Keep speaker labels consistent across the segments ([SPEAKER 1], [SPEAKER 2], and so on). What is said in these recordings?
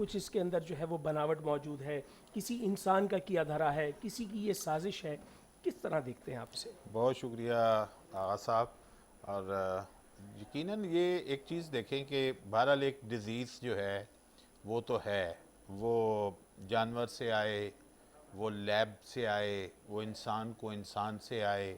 [SPEAKER 1] کچھ اس کے اندر جو ہے وہ بناوٹ موجود ہے، کسی انسان کا کیا دھرا ہے، کسی کی یہ سازش ہے، کس طرح دیکھتے ہیں آپ اسے؟
[SPEAKER 2] بہت شکریہ آغا صاحب. اور یقیناً یہ ایک چیز دیکھیں کہ بہرحال ایک ڈیزیز جو ہے وہ تو ہے، وہ جانور سے آئے، وہ لیب سے آئے، وہ انسان کو انسان سے آئے.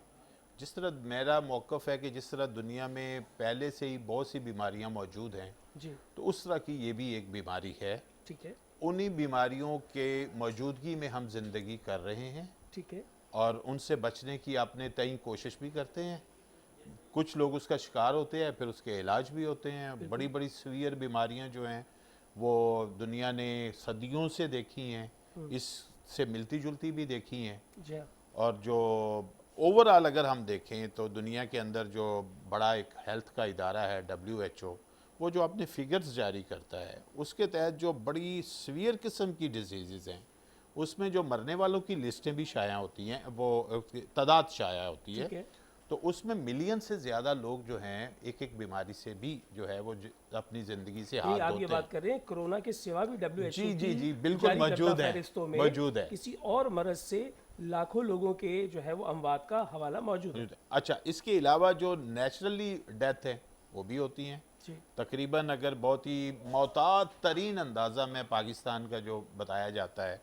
[SPEAKER 2] جس طرح میرا موقف ہے کہ جس طرح دنیا میں پہلے سے ہی بہت سی بیماریاں موجود ہیں،
[SPEAKER 1] جی
[SPEAKER 2] تو اس طرح کی یہ بھی ایک بیماری ہے.
[SPEAKER 1] ٹھیک ہے،
[SPEAKER 2] انہی بیماریوں کے موجودگی میں ہم زندگی کر رہے ہیں
[SPEAKER 1] ٹھیک ہے،
[SPEAKER 2] اور ان سے بچنے کی اپنے تئیں کوشش بھی کرتے ہیں. کچھ لوگ اس کا شکار ہوتے ہیں، پھر اس کے علاج بھی ہوتے ہیں. بڑی بڑی سویئر بیماریاں جو ہیں وہ دنیا نے صدیوں سے دیکھی ہیں، اس سے ملتی جلتی بھی دیکھی ہیں.
[SPEAKER 1] جی ہاں،
[SPEAKER 2] اور جو اوورآل اگر ہم دیکھیں تو دنیا کے اندر جو بڑا ایک ہیلتھ کا ادارہ ہے WHO، وہ جو اپنے فگرز جاری کرتا ہے، اس کے تحت جو بڑی سویئر قسم کی ڈیزیزز ہیں اس میں جو مرنے والوں کی لسٹیں بھی شائع ہوتی ہیں، وہ تعداد شائع ہوتی ہے.
[SPEAKER 1] ٹھیک ہے.
[SPEAKER 2] تو اس میں ملین سے زیادہ لوگ جو ہیں ایک ایک بیماری سے بھی جو ہے وہ اپنی زندگی سے ہاتھ
[SPEAKER 1] نہیں، آپ
[SPEAKER 2] دھوتے
[SPEAKER 1] یہ
[SPEAKER 2] ہیں.
[SPEAKER 1] بات کر رہے ہیں کرونا کے سوا بھی WHO
[SPEAKER 2] جی بالکل موجود ہے، موجود ہے.
[SPEAKER 1] کسی اور مرض سے لاکھوں لوگوں کے جو ہے وہ اموات کا حوالہ موجود ہے.
[SPEAKER 2] اچھا، اس کے علاوہ جو نیچرلی ڈیتھ ہے وہ بھی ہوتی ہیں.
[SPEAKER 1] جی
[SPEAKER 2] تقریباً اگر بہت ہی معتاد ترین اندازہ میں پاکستان کا جو بتایا جاتا ہے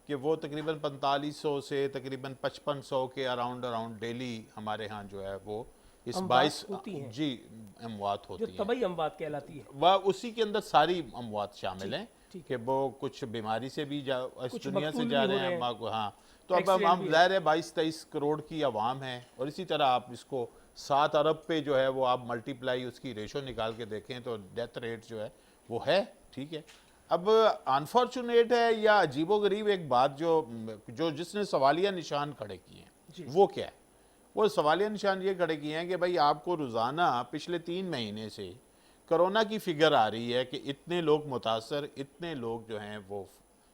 [SPEAKER 2] کہ وہ تقریباً 4500 سے تقریباً 5500 کے اراؤنڈ ڈیلی ہمارے ہاں جو ہے وہ اس
[SPEAKER 1] اموات ہوتی ہیں،
[SPEAKER 2] جی اموات
[SPEAKER 1] جو
[SPEAKER 2] ہوتی ہیں.
[SPEAKER 1] طبعی اموات کہلاتی ہے.
[SPEAKER 2] وہ اسی کے اندر ساری اموات شامل ہیں
[SPEAKER 1] ٹھیک
[SPEAKER 2] کہ وہ کچھ بیماری سے بھی اس
[SPEAKER 1] کچھ
[SPEAKER 2] دنیا سے
[SPEAKER 1] مقتول
[SPEAKER 2] جا
[SPEAKER 1] بھی ہو
[SPEAKER 2] رہے
[SPEAKER 1] رہے
[SPEAKER 2] ہیں.
[SPEAKER 1] ہیں،
[SPEAKER 2] ہاں، تو اب
[SPEAKER 1] ایکسیڈنٹ
[SPEAKER 2] ہم
[SPEAKER 1] بھی ہے.
[SPEAKER 2] ظاہر ہے 22-23 کروڑ کی عوام ہے، اور اسی طرح آپ اس کو 7 ارب پہ جو ہے وہ آپ ملٹیپلائی اس کی ریشو نکال کے دیکھیں تو ڈیتھ ریٹ جو ہے وہ ہے. ٹھیک ہے، اب انفارچونیٹ ہے یا عجیب و غریب ایک بات جو جس نے سوالیہ نشان کھڑے کیے ہیں وہ کیا ہے؟ وہ سوالیہ نشان یہ کھڑے کیے ہیں کہ بھائی آپ کو روزانہ پچھلے 3 مہینے سے کرونا کی فگر آ رہی ہے کہ اتنے لوگ متاثر، اتنے لوگ جو ہیں وہ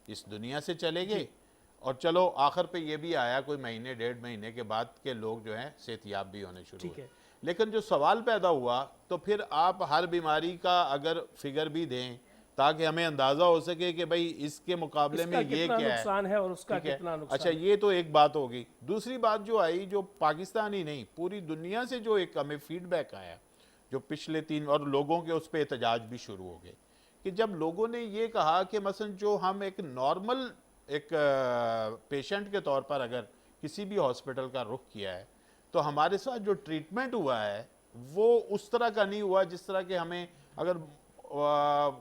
[SPEAKER 2] اس دنیا سے چلے گئے، اور چلو آخر پہ یہ بھی آیا کوئی مہینے 1.5 مہینے کے بعد کہ لوگ جو ہیں صحت یاب بھی ہونے شروع ہوئے. لیکن جو سوال پیدا ہوا تو پھر آپ ہر بیماری کا اگر فگر بھی دیں تاکہ ہمیں اندازہ ہو سکے کہ بھئی اس کے مقابلے میں یہ کیا ہے،
[SPEAKER 1] نقصان ہے اور اس کا
[SPEAKER 2] ٹھیک ہے.
[SPEAKER 1] کتنا نقصان.
[SPEAKER 2] اچھا، یہ تو ایک بات ہوگی. دوسری بات جو آئی، جو پاکستان ہی نہیں پوری دنیا سے جو ایک ہمیں فیڈ بیک آیا، جو پچھلے 3 اور لوگوں کے اس پہ احتجاج بھی شروع ہو گئے کہ جب لوگوں نے یہ کہا کہ مثلا جو ہم ایک نارمل ایک پیشنٹ کے طور پر اگر کسی بھی ہاسپٹل کا رخ کیا ہے تو ہمارے ساتھ جو ٹریٹمنٹ ہوا ہے وہ اس طرح کا نہیں ہوا جس طرح کہ ہمیں اگر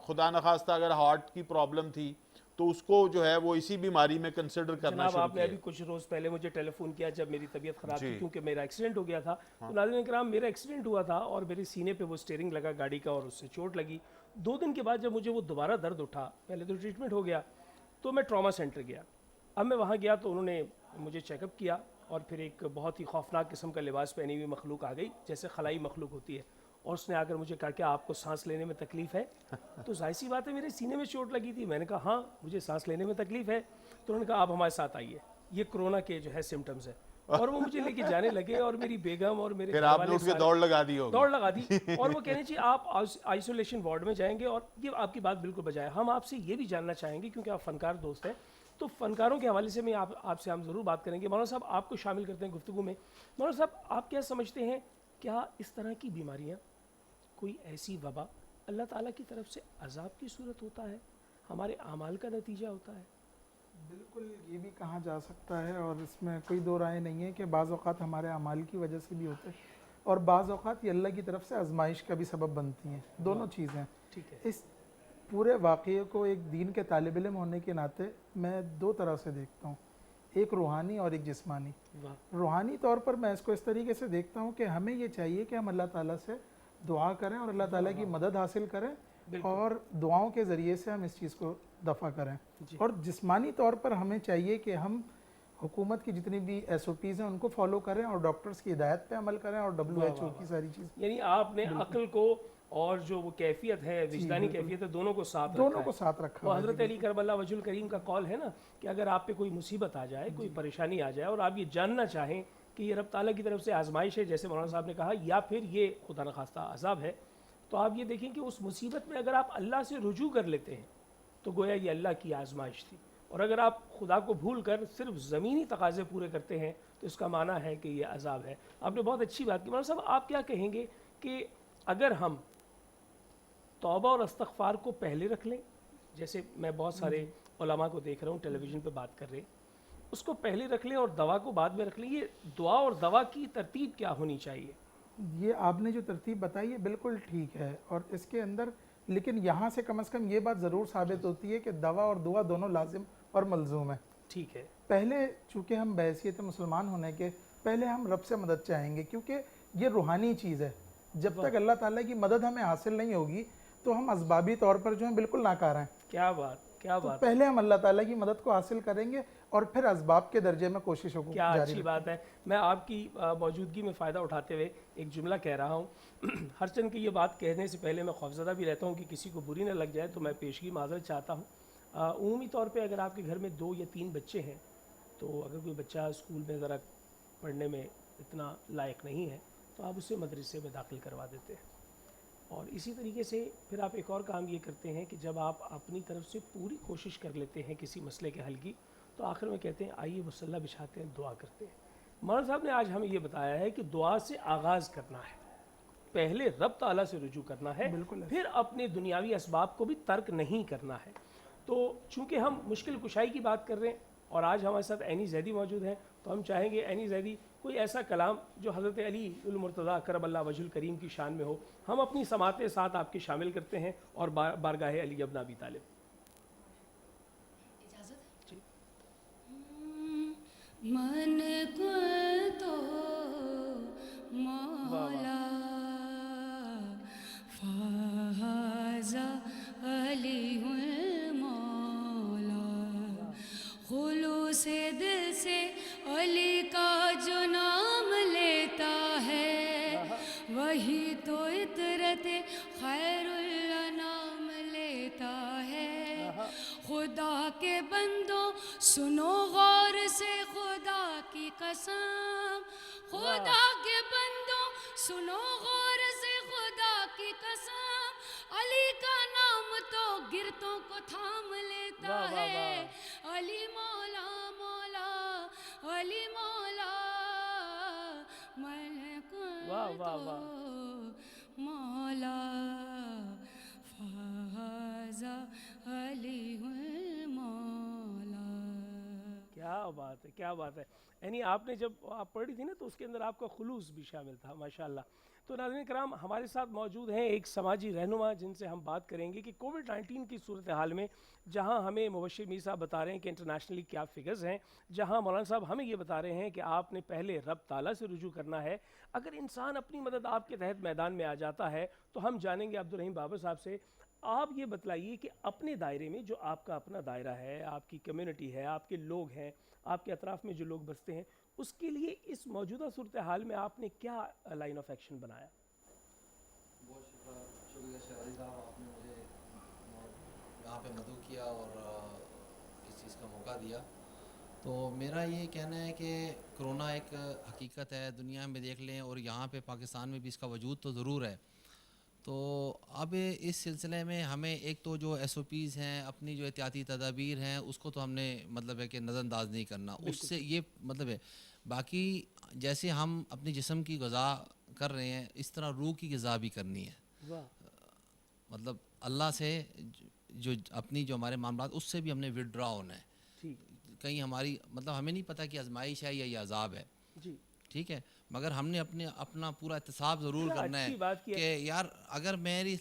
[SPEAKER 2] خدا نخواستہ اگر ہارٹ کی پرابلم تھی تو اس کو جو ہے وہ اسی بیماری میں کنسیڈر کرنا
[SPEAKER 1] جناب
[SPEAKER 2] شروع
[SPEAKER 1] آپ نے
[SPEAKER 2] کیا.
[SPEAKER 1] ابھی کچھ روز پہلے مجھے ٹیلی فون کیا جب میری طبیعت خراب تھی کیونکہ میرا ایکسیڈنٹ ہو گیا تھا. تو ناظرین کرام، میرا ایکسیڈنٹ ہوا تھا اور میرے سینے پہ وہ سٹیئرنگ لگا گاڑی کا اور اس سے چوٹ لگی. 2 دن کے بعد جب مجھے وہ دوبارہ درد اٹھا، پہلے تو ٹریٹمنٹ ہو گیا، تو میں ٹراما سینٹر گیا. اب میں وہاں گیا تو انہوں نے مجھے چیک اپ کیا اور پھر ایک بہت ہی خوفناک قسم کا لباس پہنی ہوئی مخلوق آ گئی جیسے خلائی مخلوق ہوتی ہے، اور اس نے آ کر مجھے کہا کہ آپ کو سانس لینے میں تکلیف ہے؟ تو ظاہر سی بات ہے میرے سینے میں چوٹ لگی تھی. میں نے کہا ہاں مجھے سانس لینے میں تکلیف ہے. تو انہوں نے کہا آپ ہمارے ساتھ آئیے، یہ کرونا کے جو ہے سمٹمز ہیں. اور وہ مجھے لے کے جانے لگے اور میری بیگم اور میرے
[SPEAKER 2] پھر آپ نے اٹھ کے دوڑ لگا دی ہوگی.
[SPEAKER 1] دوڑ لگا دی اور وہ کہنے چاہیے آپ آئسولیشن وارڈ میں جائیں گے. اور یہ آپ کی بات بالکل بجائے. ہم آپ سے یہ بھی جاننا چاہیں گے کیونکہ آپ فنکار دوست ہیں، تو فنکاروں کے حوالے سے میں آپ سے ہم ضرور بات کریں گے. مولانا صاحب آپ کو شامل کرتے ہیں گفتگو میں. مولانا صاحب آپ کیا سمجھتے ہیں، کیا اس طرح کی بیماریاں، کوئی ایسی وبا اللہ تعالیٰ کی طرف سے عذاب کی صورت ہوتا ہے، ہمارے اعمال کا نتیجہ ہوتا ہے؟
[SPEAKER 3] بالکل یہ بھی کہا جا سکتا ہے، اور اس میں کوئی دو رائے نہیں ہے کہ بعض اوقات ہمارے اعمال کی وجہ سے بھی ہوتے ہیں اور بعض اوقات یہ اللہ کی طرف سے آزمائش کا بھی سبب بنتی ہیں. دونوں چیزیں.
[SPEAKER 1] ٹھیک ہے.
[SPEAKER 3] اس پورے واقعے کو ایک دین کے طالب علم ہونے کے ناطے میں 2 طرح سے دیکھتا ہوں، ایک روحانی اور ایک جسمانی. روحانی طور پر میں اس کو اس طریقے سے دیکھتا ہوں کہ ہمیں یہ چاہیے کہ ہم اللہ تعالیٰ سے دعا کریں اور اللہ تعالیٰ کی مدد حاصل کریں اور دعاؤں کے ذریعے سے ہم اس چیز کو دفع کریں. اور جسمانی طور پر ہمیں چاہیے کہ ہم حکومت کی جتنی بھی SOPs ہیں ان کو فالو کریں اور ڈاکٹرز کی ہدایت پہ عمل کریں اور WHO کی ساری چیز.
[SPEAKER 1] یعنی آپ نے عقل کو اور جو وہ کیفیت ہے، وجدانی کیفیت ہے، دونوں کو ساتھ رکھا. وہ حضرت علی کرم اللہ وجہ الکریم کا قول ہے نا کہ اگر آپ پہ کوئی مصیبت آ جائے، کوئی پریشانی آ جائے اور آپ یہ جاننا چاہیں کہ یہ رب تعالیٰ کی طرف سے آزمائش ہے جیسے مولانا صاحب نے کہا، یا پھر یہ خدا نخواستہ عذاب ہے، تو آپ یہ دیکھیں کہ اس مصیبت میں اگر آپ اللہ سے رجوع کر لیتے ہیں تو گویا یہ اللہ کی آزمائش تھی. اور اگر آپ خدا کو بھول کر صرف زمینی تقاضے پورے کرتے ہیں تو اس کا معنی ہے کہ یہ عذاب ہے. آپ نے بہت اچھی بات کی. مولانا صاحب آپ کیا کہیں گے کہ اگر ہم توبہ اور استغفار کو پہلے رکھ لیں, جیسے میں بہت سارے علماء کو دیکھ رہا ہوں ٹیلی ویژن پہ بات کر رہے, اس کو پہلے رکھ لیں اور دوا کو بعد میں رکھ لیں, یہ دعا اور دوا کی ترتیب کیا ہونی چاہیے؟
[SPEAKER 3] یہ آپ نے جو ترتیب بتائی ہے بالکل ٹھیک ہے, اور اس کے اندر لیکن یہاں سے کم از کم یہ بات ضرور ثابت ہوتی ہے کہ دوا اور دعا دونوں لازم اور ملزوم ہیں.
[SPEAKER 1] ٹھیک ہے. پہلے
[SPEAKER 3] چونکہ ہم بحیثیت مسلمان ہونے کے پہلے ہم رب سے مدد چاہیں گے, کیونکہ یہ روحانی چیز ہے. جب تک اللہ تعالیٰ کی مدد ہمیں حاصل نہیں ہوگی تو ہم اسبابی طور پر جو ہیں بالکل ناکارہ ہیں.
[SPEAKER 1] کیا بات, کیا بات.
[SPEAKER 3] پہلے ہم اللہ تعالیٰ کی مدد کو حاصل کریں گے اور پھر اسباب کے درجے میں کوششوں کو
[SPEAKER 1] کیا اچھی بات ہے. میں آپ کی موجودگی میں فائدہ اٹھاتے ہوئے ایک جملہ کہہ رہا ہوں. ہر چند کی یہ بات کہنے سے پہلے میں خوفزدہ بھی رہتا ہوں کہ کسی کو بری نہ لگ جائے, تو میں پیشگی معذرت چاہتا ہوں. عمومی طور پہ اگر آپ کے گھر میں 2 یا 3 بچے ہیں تو اگر کوئی بچہ اسکول میں ذرا پڑھنے میں اتنا لائق نہیں ہے تو آپ اسے مدرسے میں داخل کروا دیتے ہیں. اور اسی طریقے سے پھر آپ ایک اور کام یہ کرتے ہیں کہ جب آپ اپنی طرف سے پوری کوشش کر لیتے ہیں کسی مسئلے کے حل کی, تو آخر میں کہتے ہیں آئیے مصلی بچھاتے ہیں, دعا کرتے ہیں. مولانا صاحب نے آج ہمیں یہ بتایا ہے کہ دعا سے آغاز کرنا ہے, پہلے رب تعالیٰ سے رجوع کرنا ہے, پھر اپنے دنیاوی اسباب کو بھی ترک نہیں کرنا ہے. تو چونکہ ہم مشکل کشائی کی بات کر رہے ہیں اور آج ہمارے ساتھ عینی زیدی موجود ہیں, تو ہم چاہیں گے عینی زیدی کوئی ایسا کلام جو حضرت علی المرتضیٰ کرم اللہ وجہ الکریم کی شان میں ہو, ہم اپنی سماعت ساتھ آپ کے شامل کرتے ہیں اور بارگاہ علی ابن ابی طالب.
[SPEAKER 4] اجازت ہے؟ من کو تو مولا فازا علی المولا, خلوص دل سے علی کا جو نام لیتا ہے وہی تو عطرت خیر الانام لیتا ہے. خدا کے بندوں سنو غور سے خدا کی قسم, خدا کے بندوں سنو غور سے خدا کی قسم, علی کا نام تو گرتوں کو تھام لیتا ہے. علی مولا مولا علی مولا ملک تو مولا فازا علی المولا.
[SPEAKER 1] کیا بات ہے, کیا بات ہے. یعنی آپ نے جب آپ پڑھی تھی نا تو اس کے اندر آپ کا خلوص بھی شامل تھا, ماشاءاللہ. تو ناظرین کرام, ہمارے ساتھ موجود ہیں ایک سماجی رہنما جن سے ہم بات کریں گے کہ کووڈ-19 کی صورتحال میں جہاں ہمیں مبشر میر صاحب بتا رہے ہیں کہ انٹرنیشنلی کیا فگرز ہیں, جہاں مولانا صاحب ہمیں یہ بتا رہے ہیں کہ آپ نے پہلے رب تعالیٰ سے رجوع کرنا ہے. اگر انسان اپنی مدد آپ کے تحت میدان میں آ جاتا ہے تو ہم جانیں گے عبدالرحیم بابر صاحب سے, آپ یہ بتلائیے کہ اپنے دائرے میں جو آپ کا اپنا دائرہ ہے, آپ کی کمیونٹی ہے, آپ کے لوگ ہیں, آپ کے اطراف میں جو لوگ بستے ہیں, اس کے لیے اس موجودہ صورتحال میں آپ نے کیا لائن آف ایکشن بنایا؟
[SPEAKER 5] بہت شکریہ شہزادی صاحب, آپ نے مجھے یہاں پہ مدعو کیا اور اس چیز کا موقع دیا. تو میرا یہ کہنا ہے کہ کرونا ایک حقیقت ہے, دنیا میں دیکھ لیں, اور یہاں پہ پاکستان میں بھی اس کا وجود تو ضرور ہے. تو اب اس سلسلے میں ہمیں ایک تو جو ایس او پیز ہیں, اپنی جو احتیاطی تدابیر ہیں, اس کو تو ہم نے مطلب ہے کہ نظر انداز نہیں کرنا. اس سے یہ مطلب ہے باقی جیسے ہم اپنی جسم کی غذا کر رہے ہیں اس طرح روح کی غذا بھی کرنی ہے. مطلب اللہ سے جو اپنی جو ہمارے معاملات اس سے بھی ہم نے وڈرا ہونا ہے. کہیں ہماری مطلب ہمیں نہیں پتہ کہ آزمائش ہے یا یہ عذاب ہے, ٹھیک ہے, مگر ہم نے اپنا پورا احتساب ضرور کرنا ہے کہ یار اگر میری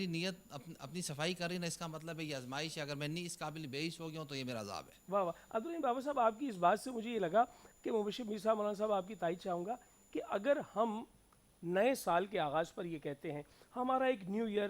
[SPEAKER 5] نیت اپنی صفائی کر رہی نا, اس کا مطلب ہے یہ آزمائش ہے, اگر میں نہیں اس قابل بیعش ہو گیا ہوں تو یہ میرا عذاب ہے.
[SPEAKER 1] واہ واہ. عبدالرحیم بابا صاحب, آپ کی اس بات سے مجھے یہ لگا کہ مبشر میر صاحب, مولانا صاحب, آپ کی تائید چاہوں گا کہ اگر ہم نئے سال کے آغاز پر یہ کہتے ہیں ہمارا ایک نیو ایئر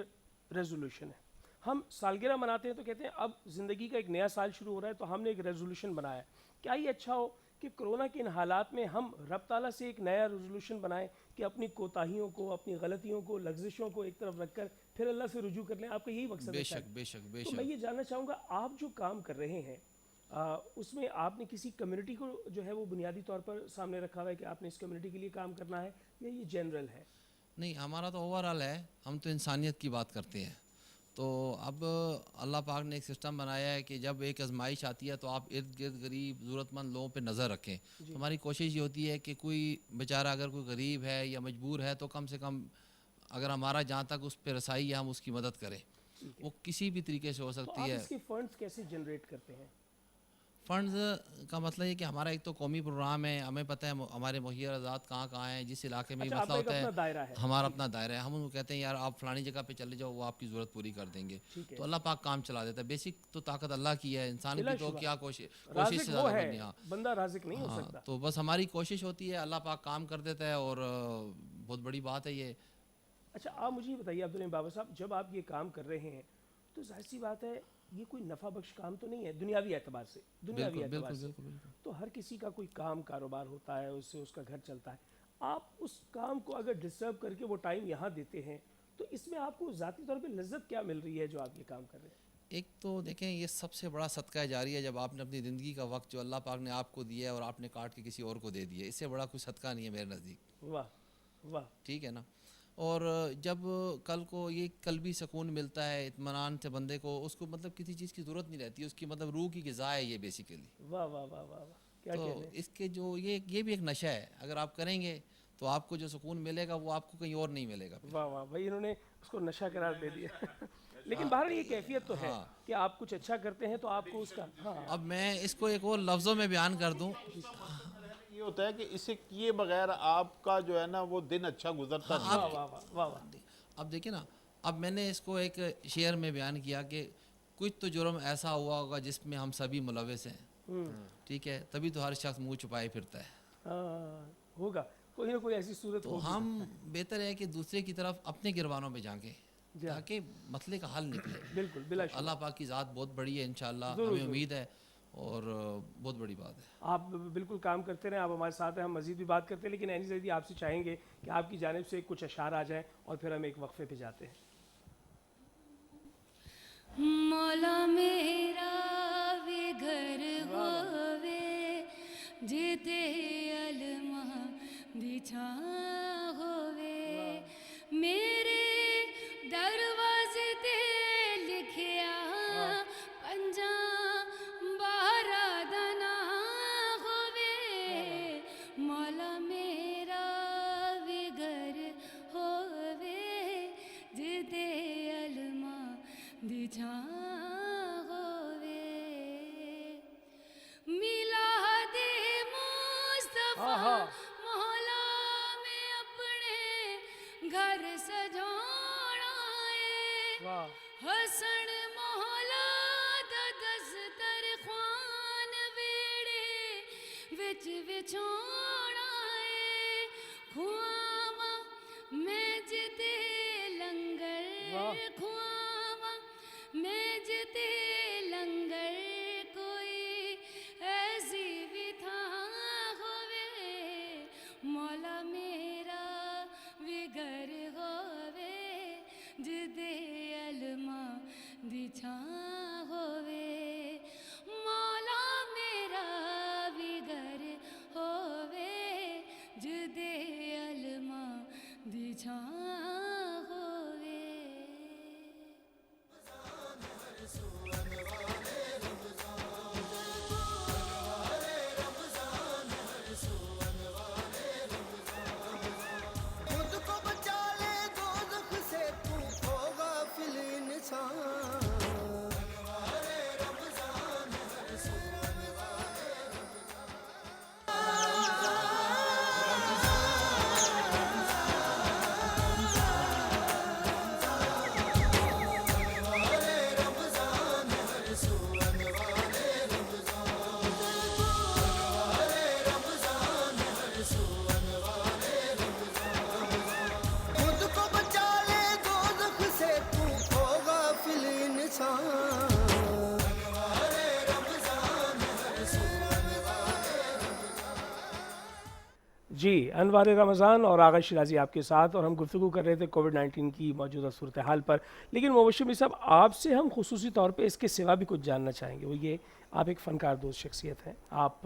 [SPEAKER 1] ریزولوشن ہے, ہم سالگرہ مناتے ہیں تو کہتے ہیں اب زندگی کا ایک نیا سال شروع ہو رہا ہے تو ہم نے ایک ریزولوشن بنایا, کیا یہ اچھا ہو کہ کرونا کے ان حالات میں ہم رب تعالیٰ سے ایک نیا ریزولوشن بنائیں کہ اپنی کوتاہیوں کو, اپنی غلطیوں کو, لغزشوں کو ایک طرف رکھ کر پھر اللہ سے رجوع کر لیں؟ آپ کا یہی مقصد ہے؟
[SPEAKER 5] بے شک بے شک بے شک.
[SPEAKER 1] تو میں یہ جاننا چاہوں گا, آپ جو کام کر رہے ہیں اس میں آپ نے کسی کمیونٹی کو جو ہے وہ بنیادی طور پر سامنے رکھا ہوا ہے کہ آپ نے اس کمیونٹی کے لیے کام کرنا ہے, یا یہ جنرل ہے؟
[SPEAKER 5] نہیں, ہمارا تو اوور آل ہے, ہم تو انسانیت کی بات کرتے ہیں. تو اب اللہ پاک نے ایک سسٹم بنایا ہے کہ جب ایک آزمائش آتی ہے تو آپ ارد گرد غریب ضرورت مند لوگوں پہ نظر رکھیں. تو ہماری کوشش یہ ہوتی ہے کہ کوئی بیچارہ اگر کوئی غریب ہے یا مجبور ہے تو کم سے کم اگر ہمارا جہاں تک اس پہ رسائی ہے ہم اس کی مدد کریں. وہ کسی بھی طریقے سے ہو
[SPEAKER 1] تو
[SPEAKER 5] سکتی
[SPEAKER 1] آپ
[SPEAKER 5] ہے.
[SPEAKER 1] اس کے فنڈز کیسے جنریٹ کرتے ہیں؟
[SPEAKER 5] فنڈز کا مسئلہ یہ کہ ہمارا ایک تو قومی پروگرام ہے, ہمیں پتہ ہے ہمارے مہیا ذات کہاں کہاں ہیں, جس علاقے میں یہ
[SPEAKER 1] اچھا،
[SPEAKER 5] مسئلہ
[SPEAKER 1] آپ کا
[SPEAKER 5] ہوتا
[SPEAKER 1] ایک
[SPEAKER 5] ہے
[SPEAKER 1] اپنا دائرہ ہے.
[SPEAKER 5] ہمارا اپنا دائرہ ہے. ہم ان کو کہتے ہیں یار آپ فلانی جگہ پہ چلے جاؤ, وہ آپ کی ضرورت پوری کر دیں گے. تو اللہ پاک کام چلا دیتا ہے. بیسک تو طاقت اللہ کی ہے, انسان کی تو کیا کوشش سے
[SPEAKER 1] رازق وہ
[SPEAKER 5] زیادہ
[SPEAKER 1] ہے،
[SPEAKER 5] بنی. ہاں
[SPEAKER 1] بندہ رازق نہیں ہو
[SPEAKER 5] ہاں,
[SPEAKER 1] سکتا.
[SPEAKER 5] تو بس ہماری کوشش ہوتی ہے, اللہ پاک کام کر دیتا ہے اور بہت بڑی بات ہے یہ.
[SPEAKER 1] اچھا آپ مجھے یہ بتائیے عبدالرحیم بابا صاحب، جب آپ یہ کام کر رہے ہیں تو ظاہر سی بات ہے یہ کوئی نفع بخش کام تو نہیں ہے دنیاوی اعتبار سے. دنیاوی اعتبار سے تو ہر کسی کا کوئی کام کاروبار ہوتا ہے, اس سے اس کا گھر چلتا ہے. آپ اس کام کو اگر ڈسٹرب کر کے وہ ٹائم یہاں دیتے ہیں تو اس میں آپ کو ذاتی طور پہ لذت کیا مل رہی ہے جو آپ یہ کام کر رہے ہیں؟
[SPEAKER 5] ایک تو دیکھیں یہ سب سے بڑا صدقہ جاری ہے جب آپ نے اپنی زندگی کا وقت جو اللہ پاک نے آپ کو دیا ہے اور آپ نے کاٹ کے کسی اور کو دے دیا, اس سے بڑا کوئی صدقہ نہیں ہے میرے نزدیک.
[SPEAKER 1] واہ واہ.
[SPEAKER 5] ٹھیک ہے نا. اور جب کل کو یہ قلبی سکون ملتا ہے اطمینان سے بندے کو, اس کو مطلب کسی چیز کی ضرورت نہیں رہتی, اس کی مطلب روح کی غذا ہے یہ بیسیکلی.
[SPEAKER 1] واہ واہ واہ واہ واہ. کیا
[SPEAKER 5] تو
[SPEAKER 1] کہتے ہیں؟
[SPEAKER 5] اس کے جو یہ بھی ایک نشہ ہے, اگر آپ کریں گے تو آپ کو جو سکون ملے گا وہ آپ کو کہیں اور نہیں ملے گا.
[SPEAKER 1] واہ واہ بھائی, انہوں نے اس کو نشہ قرار دے دیا. لیکن بہرحال یہ کیفیت تو ہے کہ آپ کچھ اچھا کرتے ہیں تو آپ کو اس کا. ہاں
[SPEAKER 5] اب میں اس کو ایک اور لفظوں میں بیان کر دوں.
[SPEAKER 2] یہ ہوتا ہے کہ اسے کیے بغیر آپ کا جو ہے نا وہ دن اچھا گزرتا نہیں.
[SPEAKER 1] واہ واہ واہ واہ.
[SPEAKER 5] اب دیکھیں نا, اب میں نے اس کو ایک شعر میں بیان کیا کہ کچھ تو جرم ایسا ہوا ہوگا جس میں ہم سبھی ملوث ہیں. ٹھیک ہے, تبھی تو ہر شخص منہ چھپائے پھرتا ہے.
[SPEAKER 1] ہاں ہوگا, کوئی نہ کوئی ایسی صورت
[SPEAKER 5] تو
[SPEAKER 1] ہوگی.
[SPEAKER 5] ہم بہتر ہے کہ دوسرے کی طرف اپنے گروانوں میں جھانکیں تاکہ مسئلے کا حل نکلے.
[SPEAKER 1] بالکل بلا شبہ.
[SPEAKER 5] اللہ پاک کی ذات بہت بڑی ہے, انشاءاللہ ہمیں امید ہے اور بہت بڑی بات ہے.
[SPEAKER 1] آپ بالکل کام کرتے رہیں, آپ ہمارے ساتھ ہیں, ہم مزید بھی بات کرتے ہیں, لیکن اینی زیدی آپ سے چاہیں گے کہ آپ کی جانب سے کچھ اشعار آ جائیں اور پھر ہم ایک وقفے پہ جاتے ہیں.
[SPEAKER 4] مولا میرا وے گھر ہووے جتے علما بچھا ہووے, میرے دروازے تے لکھیا پنجاں بارہ دنا ہووے. مولا میرا وے گھر ہووے جتے علما بچھا ہووے. میلاد مصطفیٰ مولا میں اپنے گھر سجانا ہے. حسن مولا دا دسترخوان ویڑے وچ وچھوڑا ہے. کھواواں میں جتے لنگر, کھواواں میں جتے لنگر, کوئی ایسی بھی تھا ہووے. مولا میرا وے گھر ہووے جتے علما دی چھاں ہووے. مولا میرا وے گھر ہووے جتے علما دی چھاں ہووے.
[SPEAKER 6] خود کو بچا لے دوزخ سے, تو ہو غافل انسان. خود کو بچا لے دوزخ سے, تو ہو غافل انسان.
[SPEAKER 1] جی, انوار رمضان اور آغا شیرازی آپ کے ساتھ, اور ہم گفتگو کر رہے تھے کووڈ-19 کی موجودہ صورتحال پر. لیکن مبشر صاحب, آپ سے ہم خصوصی طور پہ اس کے سوا بھی کچھ جاننا چاہیں گے. وہ یہ, آپ ایک فنکار دوست شخصیت ہیں, آپ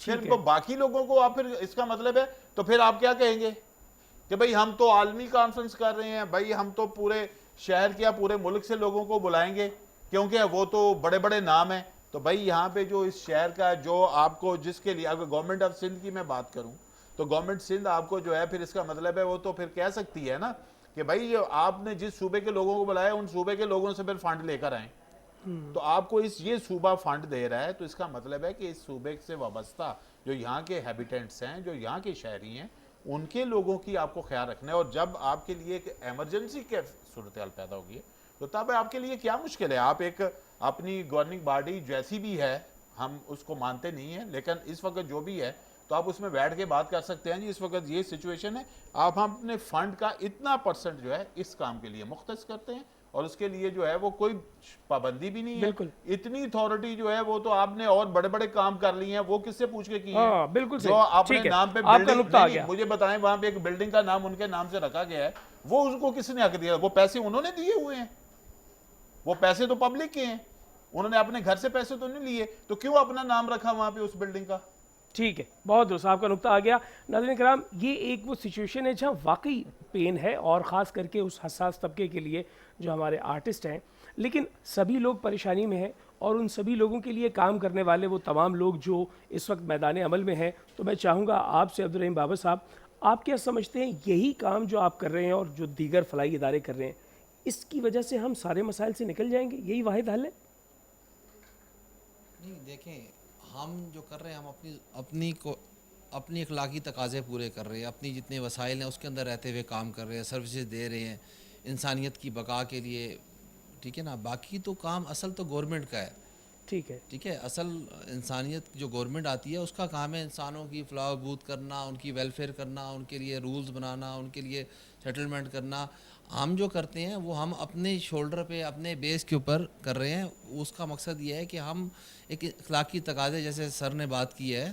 [SPEAKER 2] پھر تو باقی لوگوں کو آپ پھر اس کا مطلب ہے تو پھر آپ کیا کہیں گے کہ بھئی ہم تو عالمی کانفرنس کر رہے ہیں، بھئی ہم تو پورے شہر کیا پورے ملک سے لوگوں کو بلائیں گے کیونکہ وہ تو بڑے بڑے نام ہیں. تو بھئی یہاں پہ جو اس شہر کا جو آپ کو جس کے لیے اگر گورنمنٹ آف سندھ کی میں بات کروں تو گورنمنٹ سندھ آپ کو جو ہے پھر اس کا مطلب ہے وہ تو پھر کہہ سکتی ہے نا کہ بھئی آپ نے جس صوبے کے لوگوں کو بلایا ان صوبے کے لوگوں سے پھر فنڈ لے کر آئیں. تو آپ کو یہ صوبہ فنڈ دے رہا ہے تو اس کا مطلب ہے کہ اس صوبے سے وابستہ جو یہاں کے ہیبیٹنٹس ہیں، جو یہاں کے شہری ہیں، ان کے لوگوں کی آپ کو خیال رکھنا ہے. اور جب آپ کے لیے ایک ایمرجنسی کی صورتحال پیدا ہوگی ہے تو تب آپ کے لیے کیا مشکل ہے. آپ ایک اپنی گورننگ باڈی جیسی بھی ہے، ہم اس کو مانتے نہیں ہیں، لیکن اس وقت جو بھی ہے تو آپ اس میں بیٹھ کے بات کر سکتے ہیں. جی اس وقت یہ سچویشن ہے، آپ ہم اپنے فنڈ کا اتنا پرسنٹ جو ہے اس کام کے لیے مختص کرتے ہیں اور اس کے لیے جو ہے وہ کوئی پابندی بھی نہیں ہے. اتنی اتھارٹی جو ہے وہ تو آپ نے اور بڑے بڑے کام کر لی ہیں، وہ کس سے پوچھ کے کی ہیں؟
[SPEAKER 1] بالکل
[SPEAKER 2] جو اپنے نام پہ بلڈنگ، مجھے بتائیں وہاں پہ ایک بلڈنگ کا نام ان کے نام سے رکھا گیا ہے، وہ اس کو کس نے حق دیا؟ وہ پیسے انہوں نے دیے ہوئے ہیں، وہ پیسے تو پبلک کے ہیں، انہوں نے اپنے گھر سے پیسے تو نہیں لیے، تو کیوں اپنا نام رکھا وہاں پہ اس بلڈنگ کا؟
[SPEAKER 1] ٹھیک ہے، بہت درست، آپ کا نقطہ آ گیا. ناظرین کرام، یہ ایک وہ سچویشن ہے جہاں واقعی پین ہے اور خاص کر کے اس حساس طبقے کے لیے جو ہمارے آرٹسٹ ہیں، لیکن سبھی لوگ پریشانی میں ہیں اور ان سبھی لوگوں کے لیے کام کرنے والے وہ تمام لوگ جو اس وقت میدان عمل میں ہیں. تو میں چاہوں گا آپ سے عبدالرحیم بابر صاحب، آپ کیا سمجھتے ہیں یہی کام جو آپ کر رہے ہیں اور جو دیگر فلاحی ادارے کر رہے ہیں، اس کی وجہ سے ہم سارے مسائل سے نکل جائیں گے؟ یہی واحد حل ہے؟
[SPEAKER 5] نہیں دیکھیں، ہم جو کر رہے ہیں ہم اپنی اخلاقی تقاضے پورے کر رہے ہیں، اپنی جتنے وسائل ہیں اس کے اندر رہتے ہوئے کام کر رہے ہیں، سروسز دے رہے ہیں انسانیت کی بقا کے لیے. ٹھیک ہے نا، باقی تو کام اصل تو گورنمنٹ کا ہے. ٹھیک ہے، اصل انسانیت جو گورنمنٹ آتی ہے اس کا کام ہے انسانوں کی فلاح و بہبود کرنا، ان کی ویلفیئر کرنا، ان کے لیے رولز بنانا، ان کے لیے سیٹلمنٹ کرنا. ہم جو کرتے ہیں وہ ہم اپنے شولڈر پہ اپنے بیس کے اوپر کر رہے ہیں. اس کا مقصد یہ ہے کہ ہم ایک اخلاقی تقاضے جیسے سر نے بات کی ہے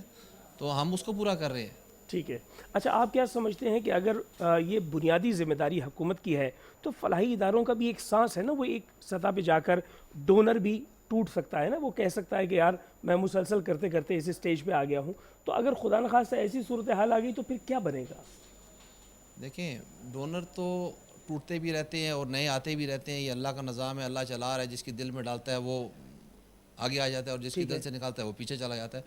[SPEAKER 5] تو ہم اس کو پورا کر رہے ہیں.
[SPEAKER 1] ٹھیک ہے. اچھا، آپ کیا سمجھتے ہیں کہ اگر یہ بنیادی ذمہ داری حکومت کی ہے تو فلاحی اداروں کا بھی ایک سانس ہے نا، وہ ایک سطح پہ جا کر ڈونر بھی ٹوٹ سکتا ہے نا، وہ کہہ سکتا ہے کہ یار میں مسلسل کرتے کرتے اس اسٹیج پہ آ گیا ہوں. تو اگر خدا نخواستہ ایسی صورتحال آ گئی تو پھر کیا بنے گا؟
[SPEAKER 5] دیکھیں، ڈونر تو ٹوٹتے بھی رہتے ہیں اور نئے آتے بھی رہتے ہیں. یہ اللہ کا نظام ہے، اللہ چلا رہا ہے. جس کی دل میں ڈالتا ہے وہ آگے آ جاتا ہے اور جس کی دل سے نکالتا ہے وہ پیچھے چلا جاتا ہے.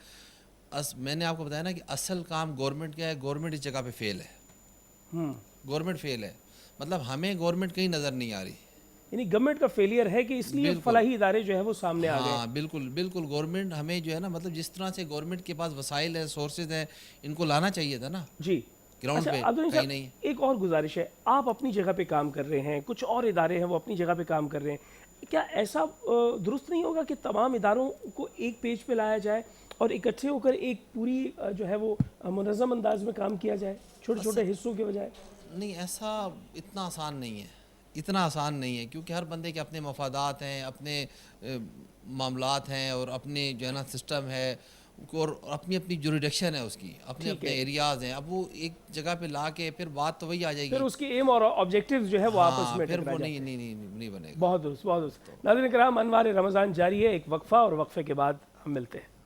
[SPEAKER 5] میں نے آپ کو بتایا نا کہ اصل کام گورنمنٹ کا ہے. گورنمنٹ اس جگہ پہ فیل ہے. گورنمنٹ فیل ہے، مطلب ہمیں گورنمنٹ کہیں نظر نہیں آ رہی.
[SPEAKER 1] یعنی گورنمنٹ کا فیلئر ہے کہ اس لیے فلاحی ادارے جو ہے وہ سامنے آ گئے.
[SPEAKER 5] ہاں بالکل گورنمنٹ ہمیں جو ہے نا، مطلب جس طرح سے گورنمنٹ کے پاس وسائل ہے، سورسز ہیں، ان کو لانا چاہیے تھا نا.
[SPEAKER 1] جی
[SPEAKER 5] گراؤنڈ پہ کہیں نہیں.
[SPEAKER 1] ایک اور گزارش ہے، آپ اپنی جگہ پہ کام کر رہے ہیں، کچھ اور ادارے ہیں وہ اپنی جگہ پہ کام کر رہے ہیں. کیا ایسا درست نہیں ہوگا کہ تمام اداروں کو ایک پیج پہ لایا جائے اور اکٹھے ہو کر ایک پوری جو ہے وہ منظم انداز میں کام کیا جائے، چھوٹے چھوٹے حصوں کے بجائے؟
[SPEAKER 5] نہیں، ایسا اتنا آسان نہیں ہے، کیونکہ ہر بندے کے اپنے مفادات ہیں، اپنے معاملات ہیں اور اپنے جو ہے نا سسٹم ہے اور اپنی جوریڈکشن ہے اس کی، اپنے ایریاز ہیں. اب وہ ایک جگہ پہ لا کے پھر بات تو وہی آ جائے گی،
[SPEAKER 1] پھر اس کی ایم اور آبجیکٹیوز جو ہے وہ آپس میں
[SPEAKER 5] پھر وہ نہیں بنے گا.
[SPEAKER 1] بہت درست. ناظرین کرام، انوار رمضان جاری ہے. ایک وقفہ اور وقفے کے بعد ہم ملتے ہیں.